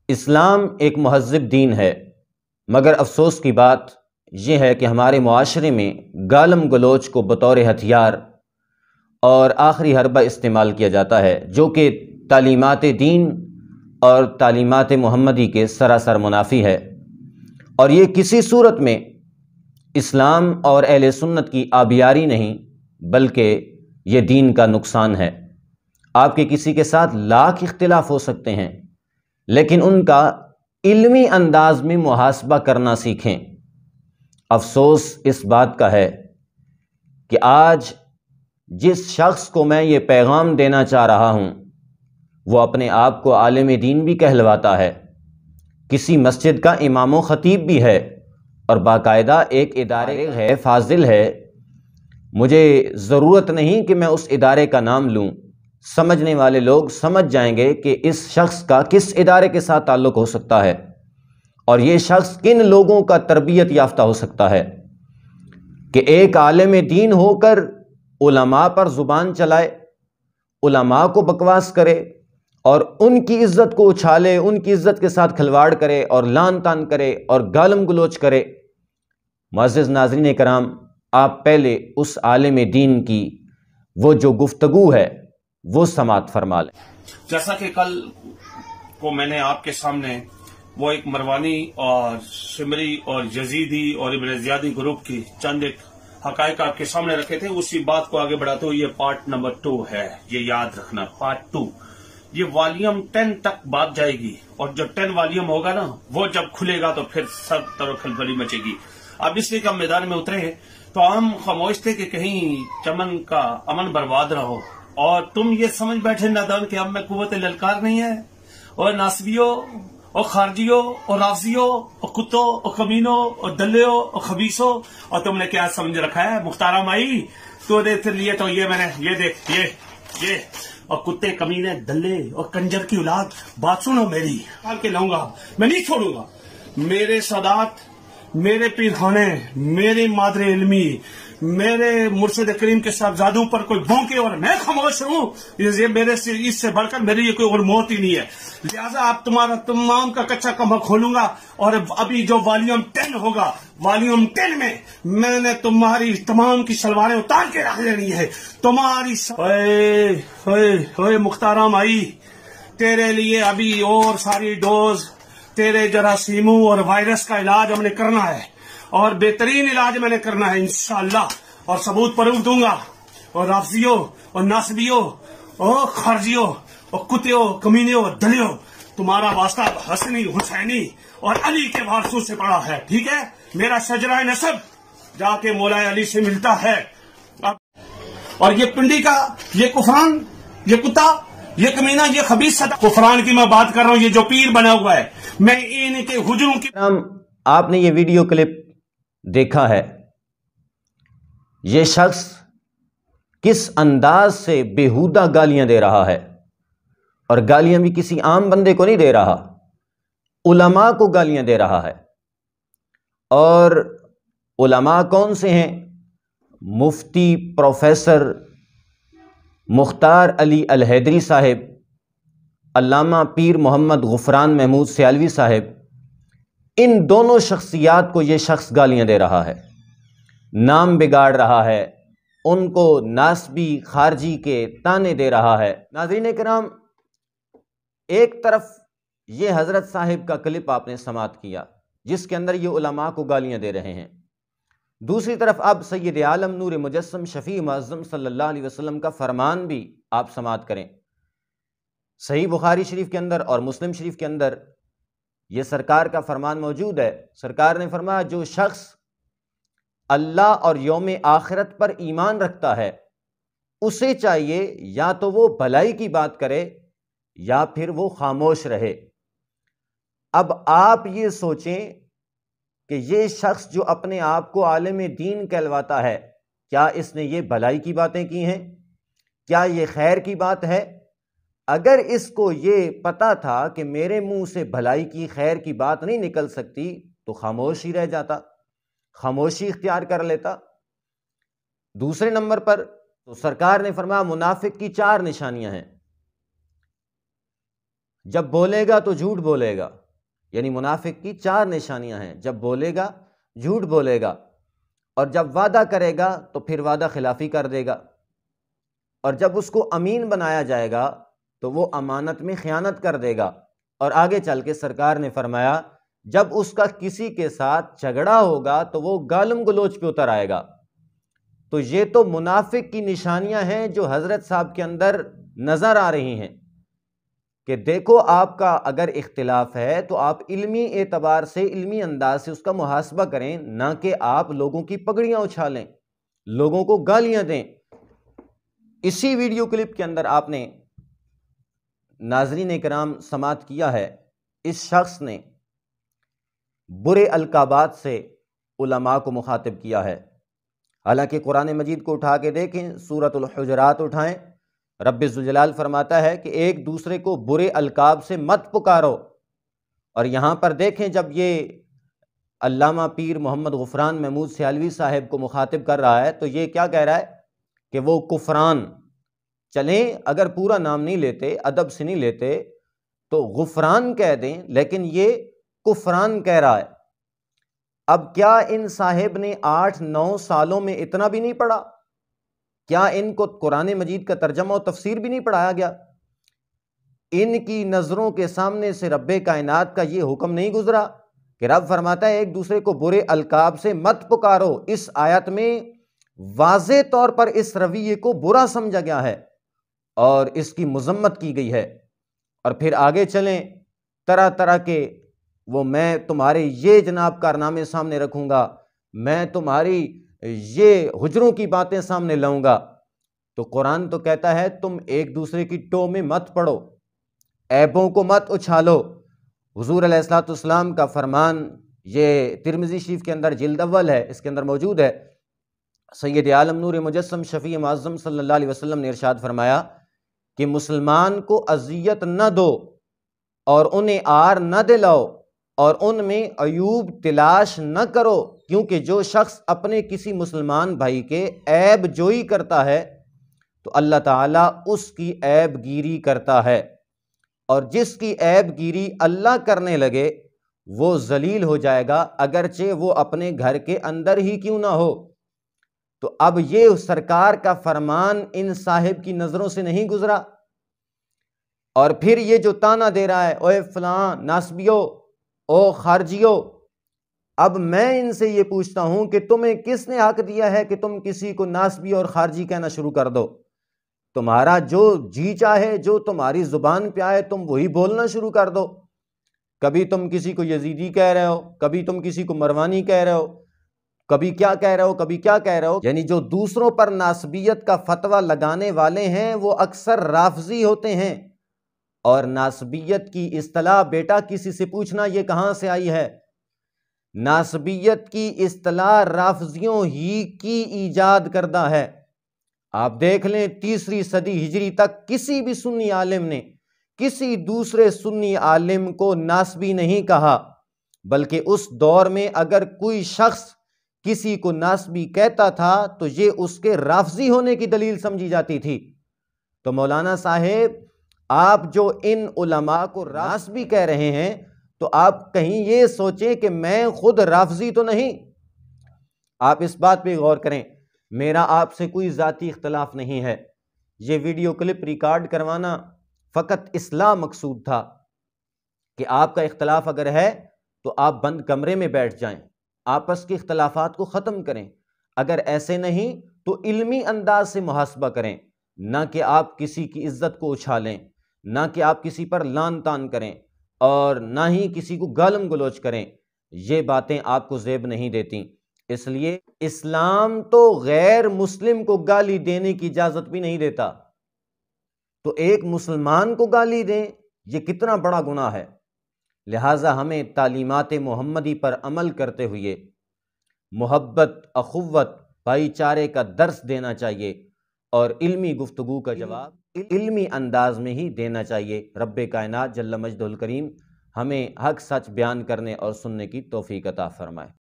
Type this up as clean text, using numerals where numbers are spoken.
اسلام ایک مہذب دین ہے، مگر افسوس کی بات یہ ہے کہ ہمارے معاشرے میں گالم گلوچ کو بطور ہتھیار اور آخری حربہ استعمال کیا جاتا ہے، جو کہ تعلیمات دین اور تعلیمات محمدی کے سراسر منافی ہے، اور یہ کسی صورت میں اسلام اور اہل سنت کی آبیاری نہیں بلکہ یہ دین کا نقصان ہے۔ آپ کے کسی کے ساتھ لاکھ اختلاف ہو سکتے ہیں، لیکن ان کا علمی انداز میں محاسبہ کرنا سیکھیں۔ افسوس اس بات کا ہے کہ آج جس شخص کو میں یہ پیغام دینا چاہ رہا ہوں وہ اپنے آپ کو عالم دین بھی کہلواتا ہے، کسی مسجد کا امام و خطیب بھی ہے، اور باقاعدہ ایک ادارے ہے، فاضل ہے۔ مجھے ضرورت نہیں کہ میں اس ادارے کا نام لوں، سمجھنے والے لوگ سمجھ جائیں گے کہ اس شخص کا کس ادارے کے ساتھ تعلق ہو سکتا ہے اور یہ شخص کن لوگوں کا تربیت یافتہ ہو سکتا ہے کہ ایک عالم دین ہو کر علماء پر زبان چلائے، علماء کو بکواس کرے اور ان کی عزت کو اچھالے، ان کی عزت کے ساتھ کھلواڑ کرے اور لان تان کرے اور گالم گلوچ کرے۔ معزز ناظرین کرام، آپ پہلے اس عالم دین کی وہ جو گفتگو ہے وہ سماعت فرما لیں۔ جیسا کہ کل کو میں نے آپ کے سامنے وہ ایک مروانی اور شمری اور یزیدی اور ابن زیادی گروپ کی چند ایک حقائق آپ کے سامنے رکھے تھے، اسی بات کو آگے بڑھاتے ہوئے یہ پارٹ نمبر 2 ہے، یہ یاد رکھنا، پارٹ 2 یہ والیوم 10 تک بات جائے گی، اور جو 10 والیوم ہوگا نا وہ جب کھلے گا تو پھر سب طرف کھلبلی مچے گی۔ اب اس لیے کہ ہم میدان میں اترے ہیں تو ہم خاموش تھے کہ کہیں چمن کا امن برباد نہ ہو، اور تم یہ سمجھ بیٹھے نادان کہ اب میں قوت للکار نہیں ہے، اور ناسبیوں اور خارجیوں اور رافضیوں اور کتوں اور کمینوں اور دلیوں اور خبیصوں، اور تم نے کیا سمجھ رکھا ہے مختارہ مائی تو دیکھ لیے تو یہ میں نے یہ دیکھ یہ اور کتے کمینے دلے اور کنجر کی اولاد، بات سنو میری، کال کے لاؤں گا، میں نہیں چھوڑوں گا۔ میرے سادات، میرے پیرخانے، میری مادر علمی، میرے مرشد کریم کے صاحبزادوں پر کوئی بھونکے اور میں خاموش ہوں، یہ میرے سے اس سے بڑھ کر میری یہ کوئی اور موت ہی نہیں ہے۔ لہذا آپ تمہارا تمام کا کچا کمر کھولوں گا، اور ابھی جو والیوم 10 ہوگا، والیوم 10 میں میں نے تمہاری تمام کی سلواریں اتار کے رکھ لینی ہے، تمہاری مختارم آئی تیرے لیے ابھی اور ساری ڈوز تیرے جراثیموں اور وائرس کا علاج ہم نے کرنا ہے، اور بہترین علاج میں نے کرنا ہے انشاءاللہ، اور ثبوت پروف دوں گا، اور رافضیوں اور ناسبیوں اور خارجیوں اور کتوں کمینیوں اور دلیوں، تمہارا واسطہ حسنی حسینی اور علی کے وارثوں سے پڑا ہے، ٹھیک ہے؟ میرا شجرہ نسب جا کے مولا علی سے ملتا ہے، اور یہ پنڈی کا یہ کفران، یہ کتا، یہ کمینہ، یہ خبیث کفران کی میں بات کر رہا ہوں، یہ جو پیر بنا ہوا ہے، میں ان کے ہجوم کی۔ آپ نے یہ ویڈیو کلپ دیکھا ہے، یہ شخص کس انداز سے بیہودہ گالیاں دے رہا ہے، اور گالیاں بھی کسی عام بندے کو نہیں دے رہا، علماء کو گالیاں دے رہا ہے۔ اور علماء کون سے ہیں؟ مفتی پروفیسر مختار علی الحیدری صاحب، علامہ پیر محمد غفران محمود سیالوی صاحب، ان دونوں شخصیات کو یہ شخص گالیاں دے رہا ہے، نام بگاڑ رہا ہے، ان کو ناسبی خارجی کے طعنے دے رہا ہے۔ ناظرین کرام، ایک طرف یہ حضرت صاحب کا کلپ آپ نے سماعت کیا جس کے اندر یہ علماء کو گالیاں دے رہے ہیں، دوسری طرف اب سید عالم نور مجسم شفیع معظم صلی اللہ علیہ وسلم کا فرمان بھی آپ سماعت کریں۔ صحیح بخاری شریف کے اندر اور مسلم شریف کے اندر یہ سرکار کا فرمان موجود ہے۔ سرکار نے فرمایا جو شخص اللہ اور یوم آخرت پر ایمان رکھتا ہے اسے چاہیے یا تو وہ بھلائی کی بات کرے یا پھر وہ خاموش رہے۔ اب آپ یہ سوچیں کہ یہ شخص جو اپنے آپ کو عالم دین کہلواتا ہے، کیا اس نے یہ بھلائی کی باتیں کی ہیں؟ کیا یہ خیر کی بات ہے؟ اگر اس کو یہ پتا تھا کہ میرے منہ سے بھلائی کی خیر کی بات نہیں نکل سکتی تو خاموش ہی رہ جاتا، خاموشی اختیار کر لیتا۔ دوسرے نمبر پر تو سرکار نے فرمایا منافق کی 4 نشانیاں ہیں۔ جب بولے گا تو جھوٹ بولے گا، یعنی منافق کی 4 نشانیاں ہیں، جب بولے گا جھوٹ بولے گا، اور جب وعدہ کرے گا تو پھر وعدہ خلافی کر دے گا، اور جب اس کو امین بنایا جائے گا تو وہ امانت میں خیانت کر دے گا، اور آگے چل کے سرکار نے فرمایا جب اس کا کسی کے ساتھ جھگڑا ہوگا تو وہ گالم گلوچ پہ اتر آئے گا۔ تو یہ تو منافق کی نشانیاں ہیں جو حضرت صاحب کے اندر نظر آ رہی ہیں کہ دیکھو آپ کا اگر اختلاف ہے تو آپ علمی اعتبار سے، علمی انداز سے اس کا محاسبہ کریں، نہ کہ آپ لوگوں کی پگڑیاں اچھالیں، لوگوں کو گالیاں دیں۔ اسی ویڈیو کلپ کے اندر آپ نے ناظرین کرام سماعت کیا ہے، اس شخص نے برے القابات سے علماء کو مخاطب کیا ہے۔ حالانکہ قرآن مجید کو اٹھا کے دیکھیں، سورۃ الحجرات اٹھائیں، رب ذوالجلال فرماتا ہے کہ ایک دوسرے کو برے القاب سے مت پکارو، اور یہاں پر دیکھیں جب یہ علامہ پیر محمد غفران محمود سیالوی صاحب کو مخاطب کر رہا ہے تو یہ کیا کہہ رہا ہے کہ وہ کفران، چلیں اگر پورا نام نہیں لیتے، ادب سے نہیں لیتے تو غفران کہہ دیں، لیکن یہ کفران کہہ رہا ہے۔ اب کیا ان صاحب نے 8-9 سالوں میں اتنا بھی نہیں پڑھا؟ کیا ان کو قرآن مجید کا ترجمہ و تفسیر بھی نہیں پڑھایا گیا؟ ان کی نظروں کے سامنے سے رب کائنات کا یہ حکم نہیں گزرا کہ رب فرماتا ہے ایک دوسرے کو برے القاب سے مت پکارو؟ اس آیت میں واضح طور پر اس رویے کو برا سمجھا گیا ہے اور اس کی مذمت کی گئی ہے۔ اور پھر آگے چلیں، طرح طرح کے وہ میں تمہارے یہ جناب کارنامے سامنے رکھوں گا، میں تمہاری یہ حجروں کی باتیں سامنے لاؤں گا۔ تو قرآن تو کہتا ہے تم ایک دوسرے کی ٹو میں مت پڑو، عیبوں کو مت اچھالو۔ حضور علیہ الصلوۃ والسلام کا فرمان یہ ترمذی شریف کے اندر جلد اول ہے، اس کے اندر موجود ہے، سید عالم نور مجسم شفیع معظم صلی اللہ علیہ وسلم نے ارشاد فرمایا کہ مسلمان کو اذیت نہ دو اور انہیں آر نہ دلاؤ اور ان میں عیوب تلاش نہ کرو، کیونکہ جو شخص اپنے کسی مسلمان بھائی کے عیب جوئی کرتا ہے تو اللہ تعالیٰ اس کی عیب گیری کرتا ہے، اور جس کی عیب گیری اللہ کرنے لگے وہ ذلیل ہو جائے گا، اگرچہ وہ اپنے گھر کے اندر ہی کیوں نہ ہو۔ تو اب یہ سرکار کا فرمان ان صاحب کی نظروں سے نہیں گزرا، اور پھر یہ جو تانا دے رہا ہے اوے فلاں ناسبیو، او خارجیو، اب میں ان سے یہ پوچھتا ہوں کہ تمہیں کس نے حق دیا ہے کہ تم کسی کو ناسبی اور خارجی کہنا شروع کر دو؟ تمہارا جو جی چاہے، جو تمہاری زبان پہ آئے تم وہی بولنا شروع کر دو۔ کبھی تم کسی کو یزیدی کہہ رہے ہو، کبھی تم کسی کو مروانی کہہ رہے ہو، کبھی کیا کہہ رہے ہو، کبھی کیا کہہ رہے ہو۔ یعنی جو دوسروں پر ناسبیت کا فتویٰ لگانے والے ہیں وہ اکثر رافضی ہوتے ہیں، اور ناسبیت کی اصطلاح بیٹا کسی سے پوچھنا یہ کہاں سے آئی ہے؟ ناسبیت کی اصطلاح رافضیوں ہی کی ایجاد کردہ ہے۔ آپ دیکھ لیں 3 صدی ہجری تک کسی بھی سنی عالم نے کسی دوسرے سنی عالم کو ناسبی نہیں کہا، بلکہ اس دور میں اگر کوئی شخص کسی کو ناسبی کہتا تھا تو یہ اس کے رافضی ہونے کی دلیل سمجھی جاتی تھی۔ تو مولانا صاحب آپ جو ان علماء کو ناسبی کہہ رہے ہیں تو آپ کہیں یہ سوچیں کہ میں خود رافضی تو نہیں۔ آپ اس بات پہ غور کریں، میرا آپ سے کوئی ذاتی اختلاف نہیں ہے، یہ ویڈیو کلپ ریکارڈ کروانا فقط اصلاح مقصود تھا کہ آپ کا اختلاف اگر ہے تو آپ بند کمرے میں بیٹھ جائیں، آپس کے اختلافات کو ختم کریں، اگر ایسے نہیں تو علمی انداز سے محاسبہ کریں، نہ کہ آپ کسی کی عزت کو اچھالیں، نہ کہ آپ کسی پر لان تان کریں، اور نہ ہی کسی کو گالم گلوچ کریں۔ یہ باتیں آپ کو زیب نہیں دیتی، اس لیے اسلام تو غیر مسلم کو گالی دینے کی اجازت بھی نہیں دیتا، تو ایک مسلمان کو گالی دیں یہ کتنا بڑا گناہ ہے۔ لہٰذا ہمیں تعلیمات محمدی پر عمل کرتے ہوئے محبت، اخوت، بھائی چارے کا درس دینا چاہیے، اور علمی گفتگو کا جواب علمی انداز میں ہی دینا چاہیے۔ رب کائنات جل مجدہ الکریم ہمیں حق سچ بیان کرنے اور سننے کی توفیق عطا فرمائے۔